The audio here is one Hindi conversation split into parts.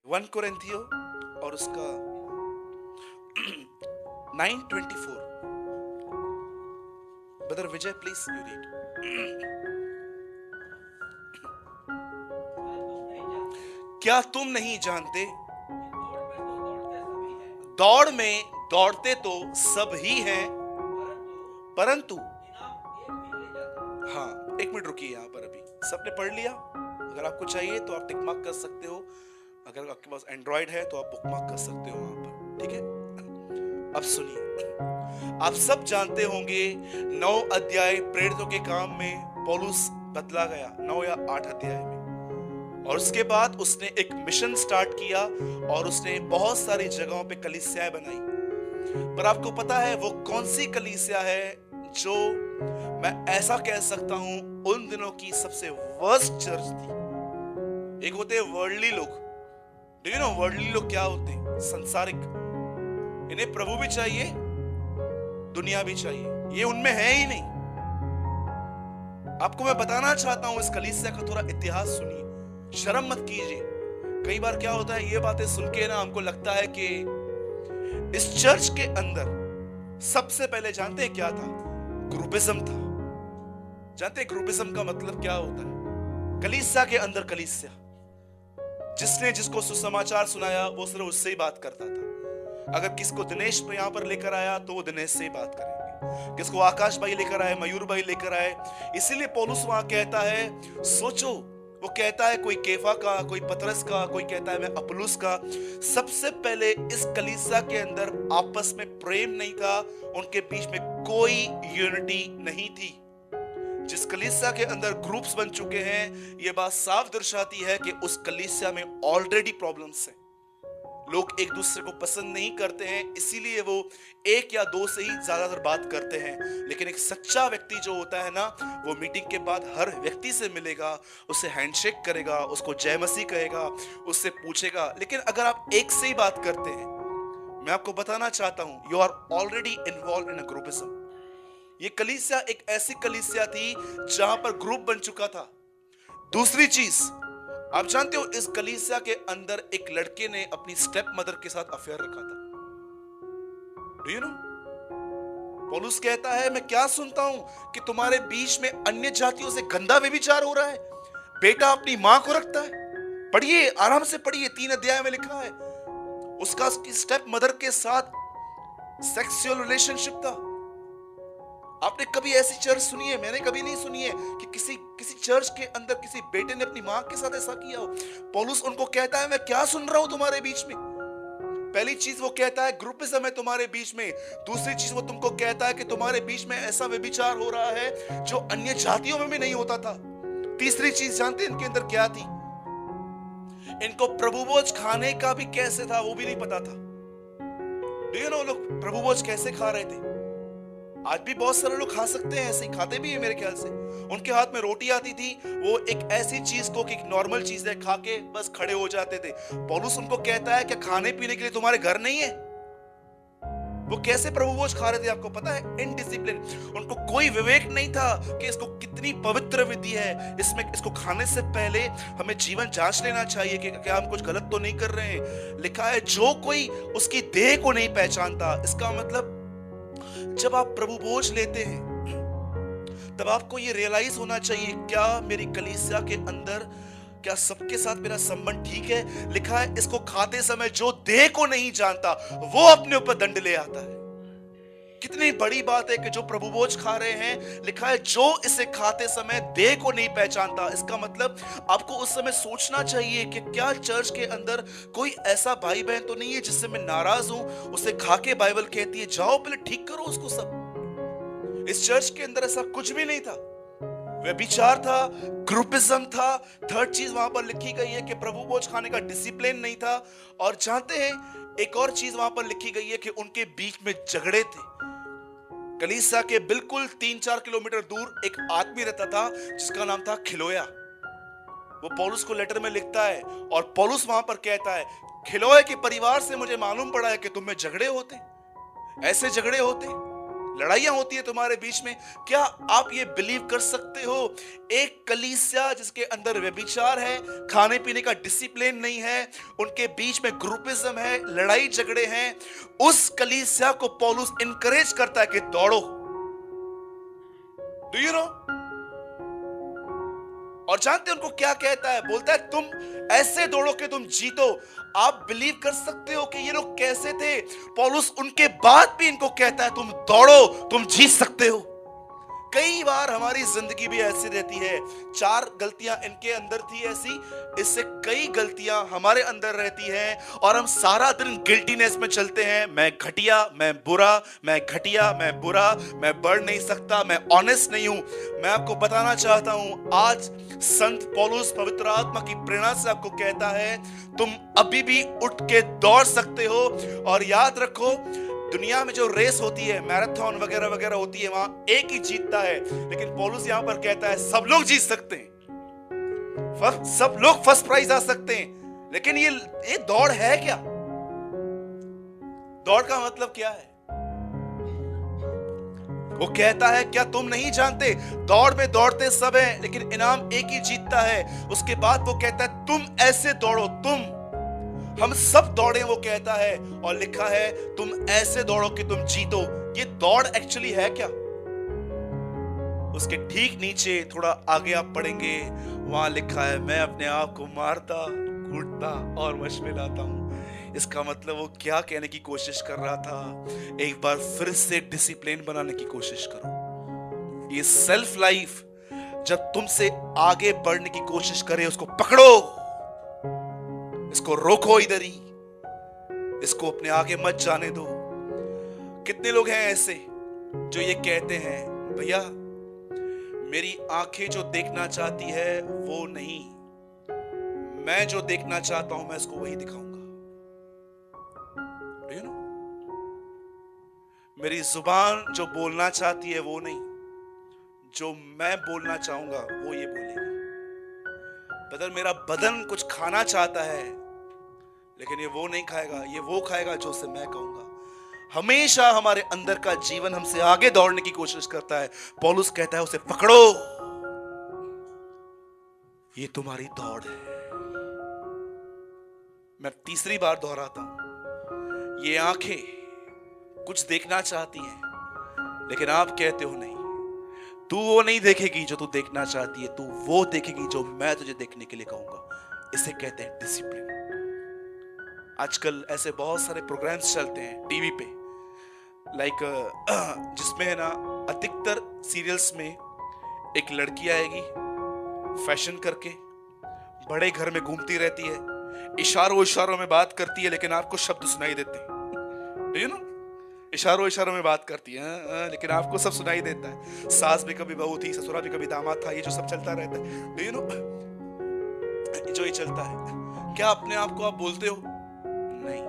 1 कोरिन्थियो और उसका 9:24। Brother Vijay please you read. क्या तुम नहीं जानते दौड़ में दौड़ते तो सब ही हैं, परंतु हाँ, 1 मिनट रुकिए। यहाँ पर अभी सबने पढ़ लिया। अगर आपको चाहिए तो आप टिक मार्क कर सकते हो, अगर आपके पास एंड्रॉइड है तो आप बुक मार्क कर सकते हो वहां पर, ठीक है। अब सुनिए, आप सब जानते होंगे 9 अध्याय प्रेरितों के काम में पौलुस बदला गया, 9 या 8 अध्याय में, और उसके बाद उसने एक मिशन स्टार्ट किया और उसने बहुत सारी जगहों पे कलीसियाएं बनाई। पर आपको पता है वो कौन सी कलीसिया है जो मैं ऐसा कह सकता हूं उन दिनों की सबसे वर्स्ट चर्च थी? एक होते हैं वर्ल्डली लोग। डू यू नो वर्ल्डली लोग क्या होते हैं? संसारिक। इन्हें प्रभु भी चाहिए, दुनिया भी चाहिए, ये उनमें है ही नहीं। आपको मैं बताना चाहता हूं, इस कलीसिया का थोड़ा इतिहास सुनिए, शर्म मत कीजिए। कई बार क्या होता है, ये बातें सुन के ना हमको लगता है कि इस चर्च के अंदर सबसे पहले जानते हैं क्या था? ग्रुपिज्म था। जानते हैं ग्रुपिज्म का मतलब क्या होता है? कलीसिया के अंदर कलीसिया, जिसने जिसको सुसमाचार सुनाया वो सिर्फ उससे ही बात करता था। अगर किसको दिनेश पे यहाँ पर लेकर आया तो वो दिनेश से ही बात करेंगे, किसको आकाश भाई लेकर आए, मयूर भाई लेकर आए। इसीलिए पौलुस वहां कहता है, सोचो, वो कहता है कोई केफा का, कोई पतरस का, कोई कहता है मैं अपुलुस का। सबसे पहले इस कलीसिया के अंदर आपस में प्रेम नहीं था, उनके बीच में कोई यूनिटी नहीं थी। जिस कलीसिया के अंदर ग्रुप्स बन चुके हैं, ये बात साफ दर्शाती है कि उस कलीसिया में ऑलरेडी प्रॉब्लम्स हैं। लोग एक दूसरे को पसंद नहीं करते हैं, इसीलिए वो 1 या 2 से ही ज्यादातर बात करते हैं। लेकिन एक सच्चा व्यक्ति जो होता है ना, वो मीटिंग के बाद हर व्यक्ति से मिलेगा, उससे हैंडशेक करेगा, उसको जय मसीह कहेगा, उससे पूछेगा। लेकिन अगर आप एक से ही बात करते हैं, मैं आपको बताना चाहता हूं, you are already involve in a groupism. ये कलीसिया एक ऐसी कलीसिया थी जहां पर ग्रुप बन चुका था। दूसरी चीज, आप जानते हो इस कलीसिया के अंदर एक लड़के ने अपनी स्टेप मदर के साथ अफेयर रखा था। Do you know? पौलुस कहता है, मैं क्या सुनता हूं कि तुम्हारे बीच में अन्य जातियों से गंदा व्यभिचार हो रहा है। बेटा अपनी मां को रखता है। पढ़िए, आराम से पढ़िए, 3 अध्याय में लिखा है उसका उसकी स्टेप मदर के साथ सेक्सुअल रिलेशनशिप था। आपने कभी ऐसी चर्च सुनी है? मैंने कभी नहीं सुनी है कि किसी चर्च के अंदर किसी बेटे ने अपनी मां के साथ ऐसा किया हो। पौलुस उनको कहता है, मैं क्या सुन रहा हूं तुम्हारे बीच में। पहली चीज वो कहता है ग्रुपिज्म है तुम्हारे बीच में। दूसरी चीज वो तुमको कहता है कि तुम्हारे बीच में ऐसा व्यभिचार हो रहा है जो अन्य जातियों में भी नहीं होता था। तीसरी चीज जानते हैं इनके अंदर क्या थी? इनको प्रभु भोज खाने का भी कैसे था वो भी नहीं पता था। डू यू नो लोग प्रभु भोज कैसे खा रहे थे? आज भी बहुत सारे लोग खा सकते हैं, ऐसे ही खाते भी हैं मेरे ख्याल से। उनके हाथ में रोटी आती थी, वो एक ऐसी चीज को कि नॉर्मल चीज है, खा के बस खड़े हो जाते थे। पौलुस उनको कहता है, क्या खाने पीने के लिए तुम्हारे घर नहीं है? वो कैसे प्रभु भोज खा रहे थे आपको पता है? इनडिसिप्लिन। उनको कोई विवेक नहीं था कि इसको कितनी पवित्र विधि है, इसमें इसको खाने से पहले हमें जीवन जांच लेना चाहिए कि क्या हम कुछ गलत तो नहीं कर रहे हैं। लिखा है, जो कोई उसकी देह को नहीं पहचानता। इसका मतलब जब आप प्रभु भोज लेते हैं तब आपको ये रियलाइज होना चाहिए, क्या मेरी कलीसिया के अंदर, क्या सबके साथ मेरा संबंध ठीक है? लिखा है, इसको खाते समय जो देह को नहीं जानता वो अपने ऊपर दंड ले आता है। कितनी बड़ी बात है कि जो प्रभु भोज खा रहे हैं, लिखा है जो इसे खाते समय देह को नहीं पहचानता। इसका मतलब आपको उस समय सोचना चाहिए कि क्या चर्च के अंदर कोई ऐसा भाई बहन तो नहीं है जिससे मैं नाराज हूं, उसे खा के बाइबल कहती है जाओ पहले ठीक करो उसको। सब इस चर्च के अंदर ऐसा कुछ भी नहीं था। व्यभिचार था, ग्रुपिज्म था। थर्ड चीज वहां पर लिखी गई है कि प्रभु भोज खाने का डिसिप्लिन नहीं था। और जानते हैं एक और चीज वहां पर लिखी गई है कि उनके बीच में झगड़े थे। कलीसिया के बिल्कुल 3-4 किलोमीटर दूर एक आदमी रहता था जिसका नाम था खिलोया। वो पौलुस को लेटर में लिखता है और पौलुस वहां पर कहता है, खिलोया के परिवार से मुझे मालूम पड़ा है कि तुम में झगड़े होते, ऐसे झगड़े होते। लड़ाइयां होती है तुम्हारे बीच में। क्या आप ये बिलीव कर सकते हो, एक कलीसिया जिसके अंदर व्यभिचार है, खाने पीने का डिसिप्लिन नहीं है, उनके बीच में ग्रुपिज्म है, लड़ाई झगड़े हैं, उस कलीसिया को पौलुस इनकरेज करता है कि दौड़ो। Do you know? और जानते हैं उनको क्या कहता है? बोलता है तुम ऐसे दौड़ो कि तुम जीतो। आप बिलीव कर सकते हो कि ये लोग कैसे थे? पौलुस उनके बाद भी इनको कहता है तुम दौड़ो, तुम जीत सकते हो। कई बार हमारी जिंदगी भी ऐसी रहती है। 4 गलतियां इनके अंदर थी ऐसी, इससे कई गलतियां हमारे अंदर रहती हैं और हम सारा दिन गिल्टीनेस में चलते हैं। मैं घटिया, मैं बुरा, मैं घटिया, मैं बुरा, मैं बढ़ नहीं सकता, मैं ऑनेस्ट नहीं हूं। मैं आपको बताना चाहता हूं, आज संत पौलुस पवित्र आत्मा की प्रेरणा से आपको कहता है तुम अभी भी उठ के दौड़ सकते हो। और याद रखो, दुनिया में जो रेस होती है, मैराथन वगैरह वगैरह होती है, वहां एक ही जीतता है, लेकिन पौलुस यहां पर कहता है सब लोग जीत सकते हैं, सब लोग फर्स्ट प्राइज आ सकते हैं। लेकिन ये दौड़ है क्या? दौड़ का मतलब क्या है? वो कहता है क्या तुम नहीं जानते, दौड़ में दौड़ते सब हैं, लेकिन इनाम एक ही जीतता है। उसके बाद वो कहता है तुम ऐसे दौड़ो, हम सब दौड़े, वो कहता है, और लिखा है तुम ऐसे दौड़ो कि तुम जीतो। ये दौड़ एक्चुअली है क्या? उसके ठीक नीचे थोड़ा आगे आप पढ़ेंगे, वहां लिखा है मैं अपने आप को मारता, कूटता और वश में लाता हूं। इसका मतलब वो क्या कहने की कोशिश कर रहा था? एक बार फिर से डिसिप्लिन बनाने की कोशिश करो। ये सेल्फ लाइफ जब तुमसे आगे बढ़ने की कोशिश करे, उसको पकड़ो, इसको रोको इधर ही, इसको अपने आगे मत जाने दो। कितने लोग हैं ऐसे जो ये कहते हैं भैया मेरी आंखें जो देखना चाहती है वो नहीं, मैं जो देखना चाहता हूं मैं इसको वही दिखाऊंगा। you know? मेरी जुबान जो बोलना चाहती है वो नहीं, जो मैं बोलना चाहूंगा वो ये बोलेगी। बदल मेरा बदन कुछ खाना चाहता है, लेकिन ये वो नहीं खाएगा, ये वो खाएगा जो से मैं कहूंगा। हमेशा हमारे अंदर का जीवन हमसे आगे दौड़ने की कोशिश करता है। पौलुस कहता है उसे पकड़ो, ये तुम्हारी दौड़ है। मैं तीसरी बार दोहराता हूं, ये आंखें कुछ देखना चाहती हैं, लेकिन आप कहते हो नहीं, तू वो नहीं देखेगी जो तू देखना चाहती है, तू वो देखेगी जो मैं तुझे देखने के लिए कहूंगा। इसे कहते हैं डिसिप्लिन। आजकल ऐसे बहुत सारे प्रोग्राम्स चलते हैं टीवी पे, जिसमें है ना, अधिकतर सीरियल्स में एक लड़की आएगी फैशन करके, बड़े घर में घूमती रहती है, इशारों में बात करती है, लेकिन आपको शब्द सुनाई देते हैं। यू नो, इशारों में बात करती है, लेकिन आपको सब सुनाई देता है। सास भी कभी बहू थी, ससुरा भी कभी दामाद था, ये जो सब चलता रहता है, यू नो, जो ये चलता है। क्या अपने आप को आप बोलते हो नहीं,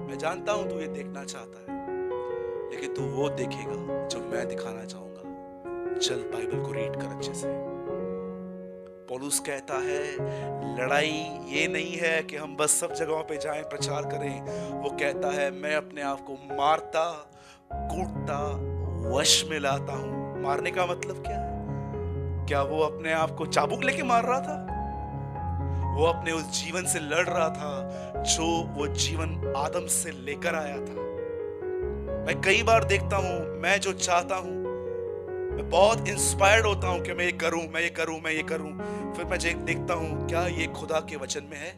मैं जानता हूं तू ये देखना चाहता है, लेकिन तू वो देखेगा जो मैं दिखाना चाहूंगा। चल बाइबल को रीड कर अच्छे से। पौलुस कहता है लड़ाई ये नहीं है कि हम बस सब जगहों पे जाएं, प्रचार करें। वो कहता है मैं अपने आप को मारता, कूटता, वश में लाता हूं। मारने का मतलब क्या है? क्या वो अपने आप को चाबुक लेके मार रहा था? वो अपने उस जीवन से लड़ रहा था जो वो जीवन आदम से लेकर आया था। मैं कई बार देखता हूं, मैं जो चाहता हूं, मैं बहुत इंस्पायर्ड होता हूं कि मैं ये करूं, मैं ये करूं, मैं ये करूं। फिर मैं देखता हूं क्या ये खुदा के वचन में है,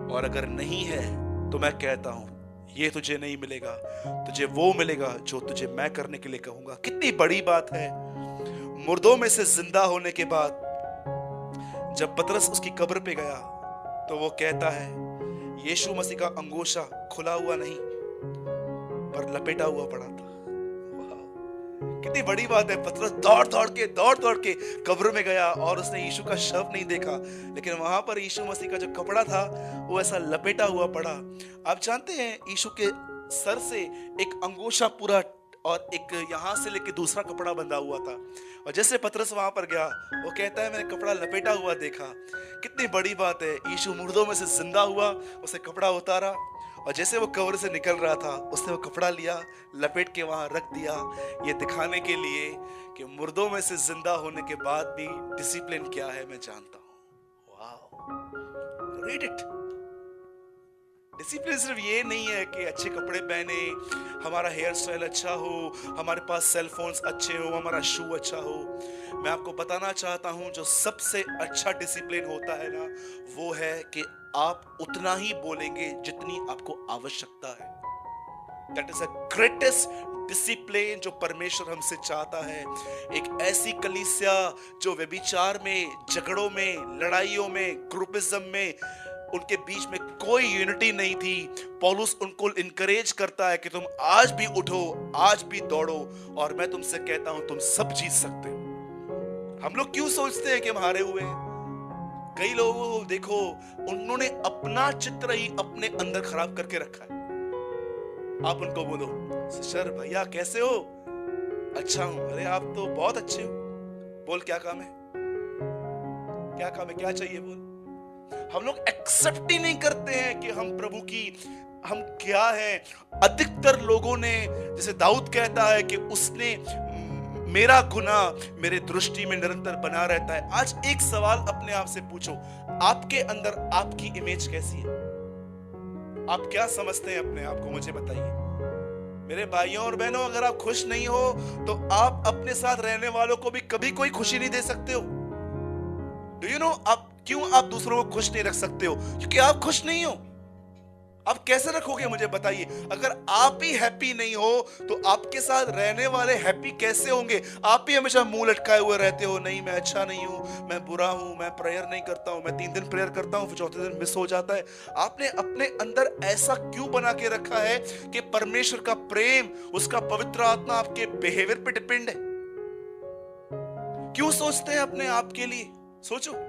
और अगर नहीं है तो मैं कहता हूं ये तुझे नहीं मिलेगा, तुझे वो मिलेगा जो तुझे मैं करने के लिए कहूंगा। कितनी बड़ी बात है। मुर्दों में से जिंदा होने के बाद जब पतरस उसकी कब्र पे गया तो वो कहता है यीशु मसीह का अंगोछा खुला हुआ नहीं पर लपेटा हुआ पड़ा था। कितनी बड़ी बात है। पतरस दौड़ दौड़ के कब्र में गया और उसने यीशु का शव नहीं देखा, लेकिन वहां पर यीशु मसीह का जो कपड़ा था वो ऐसा लपेटा हुआ पड़ा। आप जानते हैं यीशु के सर से एक अंगोछा पूरा और एक यहां से लेके दूसरा कपड़ा बंधा हुआ था, और जैसे पतरस वहां पर गया वो कहता है मैंने कपड़ा लपेटा हुआ देखा। कितनी बड़ी बात है। यीशु मुर्दों में से जिंदा हुआ, उसे कपड़ा उतारा और जैसे वो कब्र से निकल रहा था, उसने वो कपड़ा लिया, लपेट के वहां रख दिया, ये दिखाने के लिए कि मुर्दों में से जिंदा होने के बाद भी डिसिप्लिन क्या है मैं जानता हूं। Wow, read it. डिसिप्लिन सिर्फ ये नहीं है कि अच्छे कपड़े पहने, हमारा हेयर स्टाइल अच्छा हो, हमारे पास सेल फोन्स अच्छे हो, हमारा शू अच्छा हो। मैं आपको बताना चाहता हूं जो सबसे अच्छा डिसिप्लिन होता है ना, वो है कि आप उतना ही बोलेंगे जितनी आपको आवश्यकता है। That is a greatest discipline जो परमेश्वर हमसे चाहता है। एक ऐसी कलीसिया जो व्यभिचार में, झगड़ों में, लड़ाइयों में, ग्रुपिज्म में, उनके बीच में कोई यूनिटी नहीं थी। पौलुस उनको इनकरेज करता है कि तुम आज भी उठो, आज भी दौड़ो, और मैं तुमसे कहता हूं तुम सब जीत सकते हो। हम लोग क्यों सोचते हैं कि हम हारे हुए हैं? कई लोगों को देखो, उन्होंने अपना चित्र ही अपने अंदर खराब करके रखा है। आप उनको बोलो, सिस्टर भैया कैसे हो? अच्छा हूं। अरे आप तो बहुत अच्छे हो। बोल क्या काम है, क्या काम है, क्या चाहिए बोल। हम लोग एक्सेप्ट ही नहीं करते हैं कि हम प्रभु की, हम क्या हैं। अधिकतर लोगों ने, जैसे दाऊद कहता है कि उसने मेरा गुनाह मेरे दृष्टि में निरंतर बना रहता है। आज एक सवाल अपने आप से पूछो, आपके अंदर आपकी इमेज कैसी है? आप क्या समझते हैं अपने आप को, मुझे बताइए। मेरे भाइयों और बहनों, अगर आप खुश नहीं हो तो आप अपने साथ रहने वालों को भी कभी कोई खुशी नहीं दे सकते हो। डू यू नो आप क्यों आप दूसरों को खुश नहीं रख सकते हो? क्योंकि आप खुश नहीं हो। आप कैसे रखोगे मुझे बताइए? अगर आप ही हैप्पी नहीं हो तो आपके साथ रहने वाले हैप्पी कैसे होंगे? आप ही हमेशा मुंह लटकाए हुए रहते हो, नहीं मैं अच्छा नहीं हूं, मैं बुरा हूं, मैं प्रेयर नहीं करता हूं, मैं 3 दिन प्रेयर करता हूं, फिर चौथे दिन मिस हो जाता है। आपने अपने अंदर ऐसा क्यों बना के रखा है कि परमेश्वर का प्रेम, उसका पवित्र आत्मा आपके बिहेवियर पे डिपेंड है? क्यों सोचते हैं अपने आप के लिए? सोचो।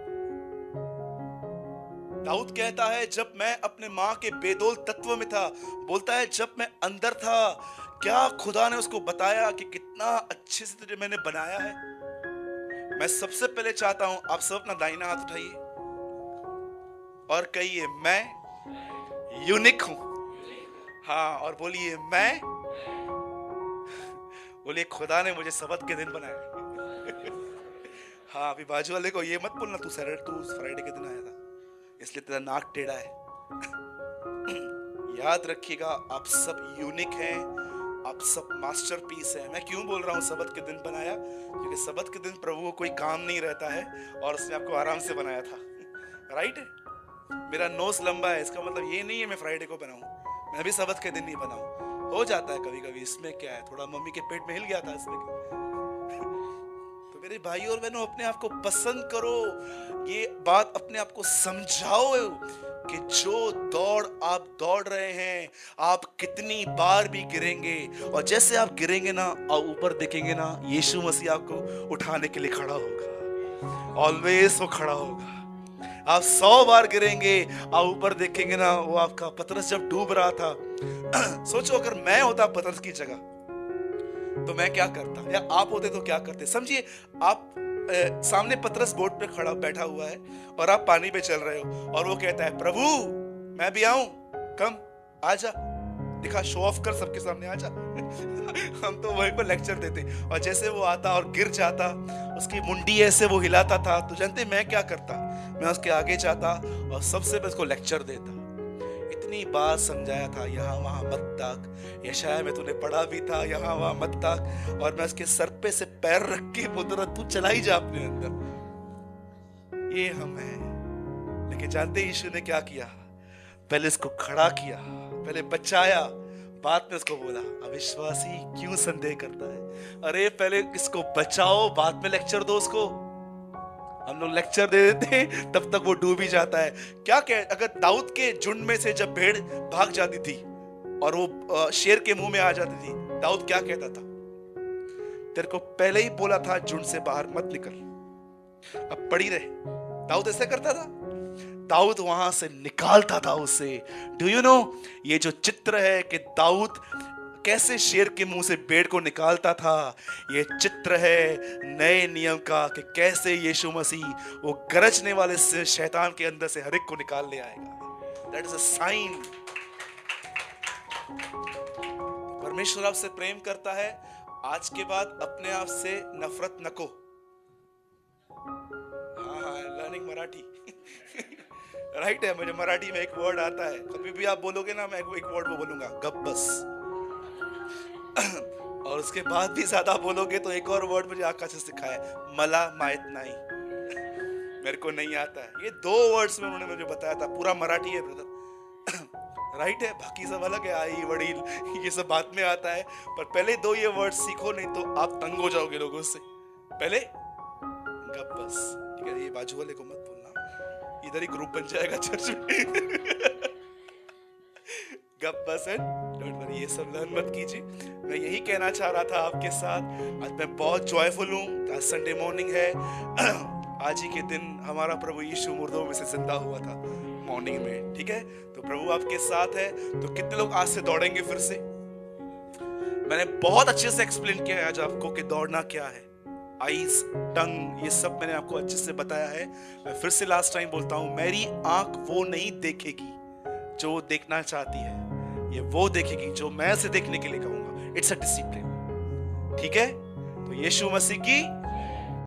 दाऊद कहता है, जब मैं अपने मां के बेदोल तत्व में था, बोलता है जब मैं अंदर था, क्या खुदा ने उसको बताया कि कितना अच्छे से तुझे मैंने बनाया है। मैं सबसे पहले चाहता हूं आप सब अपना दाहिना हाथ उठाइए और कहिए मैं यूनिक हूं। हाँ, और बोलिए मैं, बोलिए खुदा ने मुझे सबत के दिन बनाया। हाँ, अभी बाजू वाले को ये मत बोलना तू फ्राइडे के दिन आया था इसलिए तेरा नाक टेढ़ा है। याद रखिएगा, आप सब यूनिक हैं, आप सब मास्टरपीस हैं। मैं क्यों बोल रहा हूँ सबत के दिन बनाया? क्योंकि सबत के दिन प्रभु को कोई काम नहीं रहता है और उसने आपको आराम से बनाया था। राइट है? मेरा नोज लंबा है, इसका मतलब ये नहीं है मैं फ्राइडे को बनाऊं, मैं भी सबत के दिन नहीं बनाऊं। हो जाता है कभी कभी, इसमें क्या है, थोड़ा मम्मी के पेट में हिल गया था इसमें। तो मेरे भाइयों और बहनों, अपने आप को पसंद करो, ये बात अपने आप को समझाओ कि जो दौड़ आप दौड़ रहे हैं, आप कितनी बार भी गिरेंगे, और जैसे आप गिरेंगे ना, आप ऊपर देखेंगे ना, यीशु मसीह आपको उठाने के लिए खड़ा होगा। ऑलवेज वो खड़ा होगा। आप 100 बार गिरेंगे, आप ऊपर देखेंगे ना, वो आपका पतरस जब डूब रहा था, सोचो अगर मैं होता पतरस की जगह तो मैं क्या करता, या आप होते तो क्या करते। समझिए, आप सामने पतरस बोट पे खड़ा बैठा हुआ है और आप पानी पे चल रहे हो, और वो कहता है प्रभु मैं भी आऊं, कम आजा, दिखा, शो ऑफ कर सबके सामने, आजा। हम तो वहीं पर लेक्चर देते, और जैसे वो आता और गिर जाता, उसकी मुंडी ऐसे वो हिलाता था, तो जानते मैं क्या करता? मैं उसके आगे जाता और सबसे पहले उसको लेक्चर देता। इतनी बार समझाया था, यहाँ वहां मत ताक, यशाया में तूने पढ़ा भी था, यहाँ वहां मत ताक, और मैं उसके सर पे से पैर रख के बोलता रहा, तू चला ही जा अपने अंदर। ये हम हैं। लेकिन जानते यीशु ने क्या किया? पहले इसको खड़ा किया, पहले बचाया, बाद में उसको बोला अविश्वासी क्यों संदेह करता है। अरे पहले इसको बचाओ, बाद में लेक्चर दो उसको। हम लोग लेक्चर दे देते हैं, तब तक वो डूब ही जाता है। क्या कह, अगर दाऊद के झुंड में से जब भेड़ भाग जाती थी और वो शेर के मुंह में आ जाती थी, दाऊद क्या कहता था? तेरे को पहले ही बोला था झुंड से बाहर मत निकल, अब पड़ी रहे। दाऊद ऐसे करता था, दाऊद वहां से निकालता था उसे। डू यू नो, ये जो चित्र है कि दाऊद कैसे शेर के मुंह से भेड़ को निकालता था, ये चित्र है नए नियम का कि कैसे यीशु मसीह वो गरजने वाले से शैतान के अंदर से हर एक को निकाल ले आएगा। That is a sign. परमेश्वर आपसे प्रेम करता है। आज के बाद अपने आप से नफरत नको। हाँ, लर्निंग मराठी। राइट है, मुझे मराठी में एक वर्ड आता है, कभी भी आप बोलोगे ना, मैं एक वर्ड वो बोलूंगा, गब्बस। और उसके बाद भी ज्यादा बोलोगे तो एक और वर्ड मुझे आकाश से सिखाया है, मला माहित नाही। मेरे को नहीं आता है। ये 2 वर्ड्स में उन्होंने मुझे बताया था। पूरा मराठी है ब्रदर। राइट है, बाकी सब अलग है, आई वडील ये सब बाद में आता है, पर पहले 2 ये वर्ड सीखो, नहीं तो आप तंग हो जाओगे लोगों से। पहले गब्बस, ठीक है, ये बाजू वाले को मत बोलना, इधर ही ग्रुप बन जाएगा चर्च में। गब्बस एंड डोंट वरी, ये सब लर्न मत कीजिए। मैं यही कहना चाह रहा था आपके साथ। आज मैं बहुत जॉयफुल हूँ। आज संडे मॉर्निंग है। आज ही के दिन हमारा प्रभु यीशु मुर्दों में से जिंदा हुआ था मॉर्निंग में, ठीक है। तो प्रभु आपके साथ है। तो कितने लोग आज से दौड़ेंगे फिर से? मैंने बहुत अच्छे से एक्सप्लेन किया है आज आपको कि दौड़ना क्या है। आईज, टंग, ये सब मैंने आपको अच्छे से बताया है। मैं फिर से लास्ट टाइम बोलता हूँ, मेरी आंख वो नहीं देखेगी जो वो देखना चाहती है, ये वो देखेगी जो मैं उसे देखने के लिए कहूंगा। इट्स अ डिसिप्लिन, ठीक है। तो यीशु मसीह की